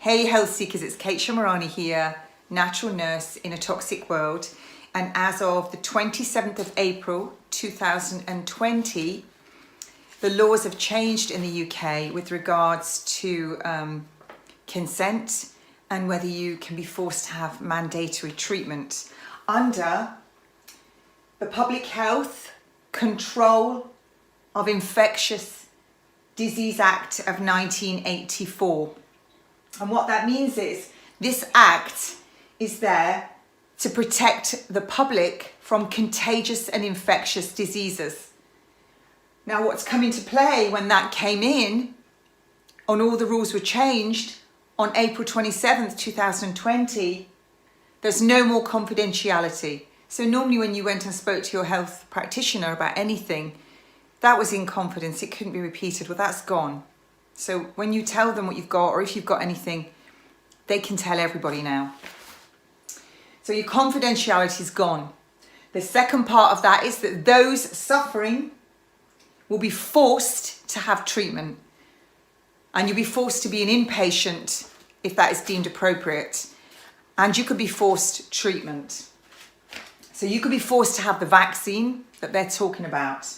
Hey Health Seekers, it's Kate Shamarani here, natural nurse in a toxic world. And as of the 27th of April 2020, the laws have changed in the UK with regards to consent and whether you can be forced to have mandatory treatment under the Public Health Control of Infectious Disease Act of 1984. And what that means is this act is there to protect the public from contagious and infectious diseases. Now, what's come into play when that came in, and all the rules were changed on April 27th, 2020, there's no more confidentiality. So normally when you went and spoke to your health practitioner about anything, that was in confidence, it couldn't be repeated. Well, that's gone. So when you tell them what you've got, or if you've got anything, they can tell everybody now. So your confidentiality is gone. The second part of that is that those suffering will be forced to have treatment. And you'll be forced to be an inpatient if that is deemed appropriate. And you could be forced treatment. So you could be forced to have the vaccine that they're talking about.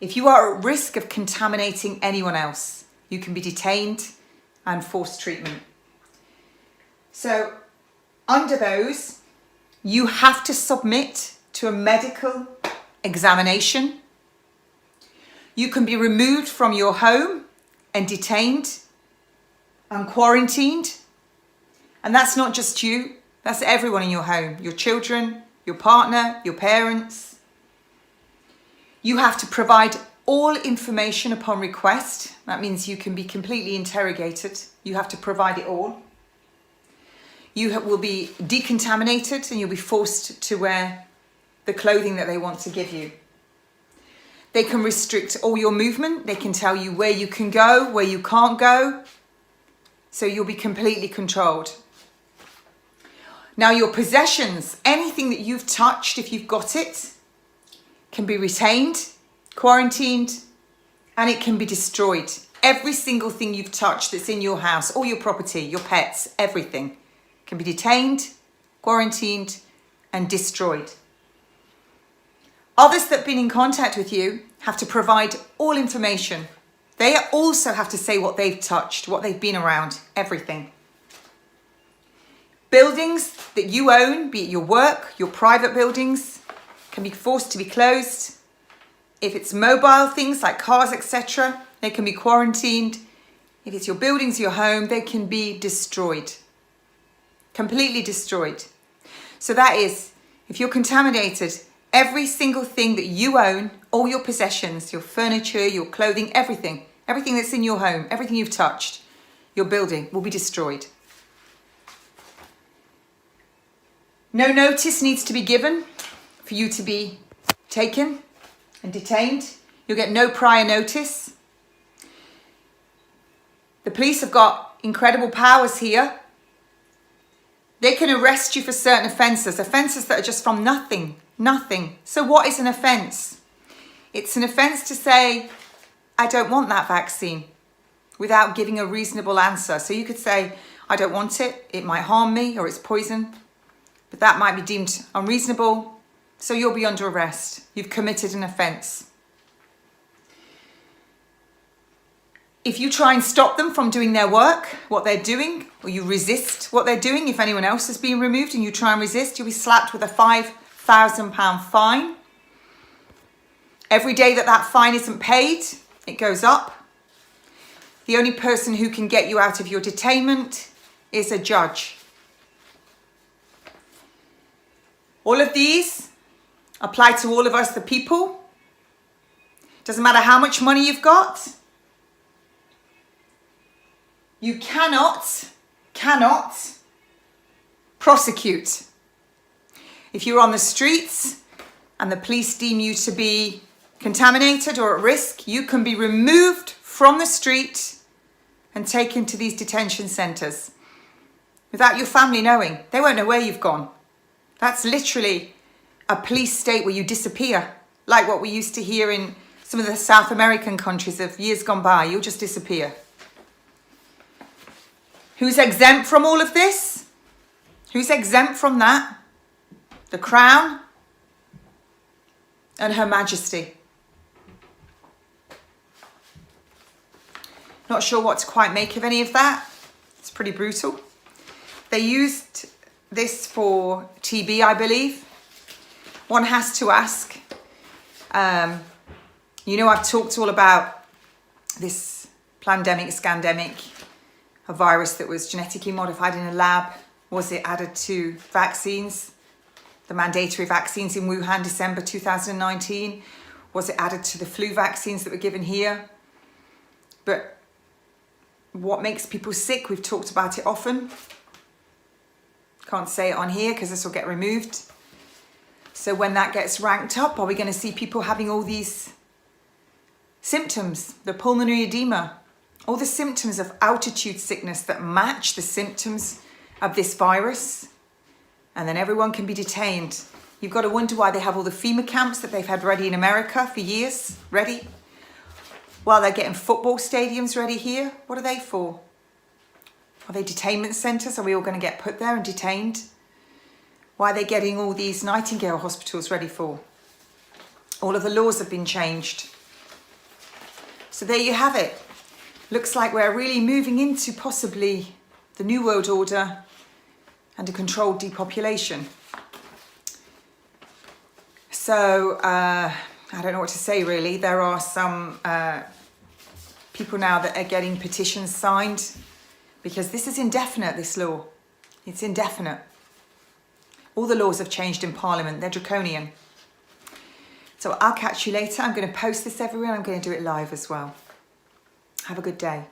If you are at risk of contaminating anyone else, you can be detained and forced treatment. So under those, you have to submit to a medical examination. You can be removed from your home and detained and quarantined. And that's not just you, that's everyone in your home, your children, your partner, your parents. You have to provide all information upon request. That means you can be completely interrogated. You have to provide it all. You will be decontaminated and you'll be forced to wear the clothing that they want to give you. They can restrict all your movement. They can tell you where you can go, where you can't go. So you'll be completely controlled. Now your possessions, anything that you've touched, if you've got it, can be retained, quarantined, and it can be destroyed. Every single thing you've touched that's in your house, all your property, your pets, everything can be detained, quarantined, and destroyed. Others that have been in contact with you have to provide all information. They also have to say what they've touched, what they've been around, everything. Buildings that you own, be it your work, your private buildings, can be forced to be closed. If it's mobile things like cars, etc., they can be quarantined. If it's your buildings, your home, they can be destroyed. Completely destroyed. So that is, if you're contaminated, every single thing that you own, all your possessions, your furniture, your clothing, everything that's in your home, everything you've touched, your building will be destroyed. No notice needs to be given for you to be taken and detained. You'll get no prior notice. The police have got incredible powers here. They can arrest you for certain offences that are just from nothing. So what is an offence? It's an offence to say, I don't want that vaccine, without giving a reasonable answer. So you could say, I don't want it, it might harm me, or it's poison, but that might be deemed unreasonable. So you'll be under arrest. You've committed an offence. If you try and stop them from doing their work, what they're doing, or you resist what they're doing, if anyone else is being removed and you try and resist, you'll be slapped with a £5,000 fine. Every day that fine isn't paid, it goes up. The only person who can get you out of your detainment is a judge. All of these apply to all of us, the people. Doesn't matter how much money you've got. You cannot prosecute. If you're on the streets and the police deem you to be contaminated or at risk, you can be removed from the street and taken to these detention centres without your family knowing. They won't know where you've gone. That's literally a police state where you disappear, like what we used to hear in some of the South American countries of years gone by. You'll just disappear. Who's exempt from all of this? Who's exempt from that? The Crown and Her Majesty. Not sure what to quite make of any of that. It's pretty brutal. They used this for TB, I believe. One has to ask. You know, I've talked all about this pandemic, scandemic, a virus that was genetically modified in a lab. Was it added to vaccines? The mandatory vaccines in Wuhan, December 2019. Was it added to the flu vaccines that were given here? But what makes people sick? We've talked about it often. Can't say it on here because this will get removed. So when that gets ranked up, are we going to see people having all these symptoms? The pulmonary edema, all the symptoms of altitude sickness that match the symptoms of this virus. And then everyone can be detained. You've got to wonder why they have all the FEMA camps that they've had ready in America for years, ready. While they're getting football stadiums ready here. What are they for? Are they detainment centres? Are we all going to get put there and detained? Why are they getting all these Nightingale hospitals ready for? All of the laws have been changed. So there you have it. Looks like we're really moving into possibly the New World Order and a controlled depopulation. So, I don't know what to say really. There are some people now that are getting petitions signed because this is indefinite, this law. It's indefinite. All the laws have changed in Parliament. They're draconian. So I'll catch you later. I'm going to post this everywhere. I'm going to do it live as well. Have a good day.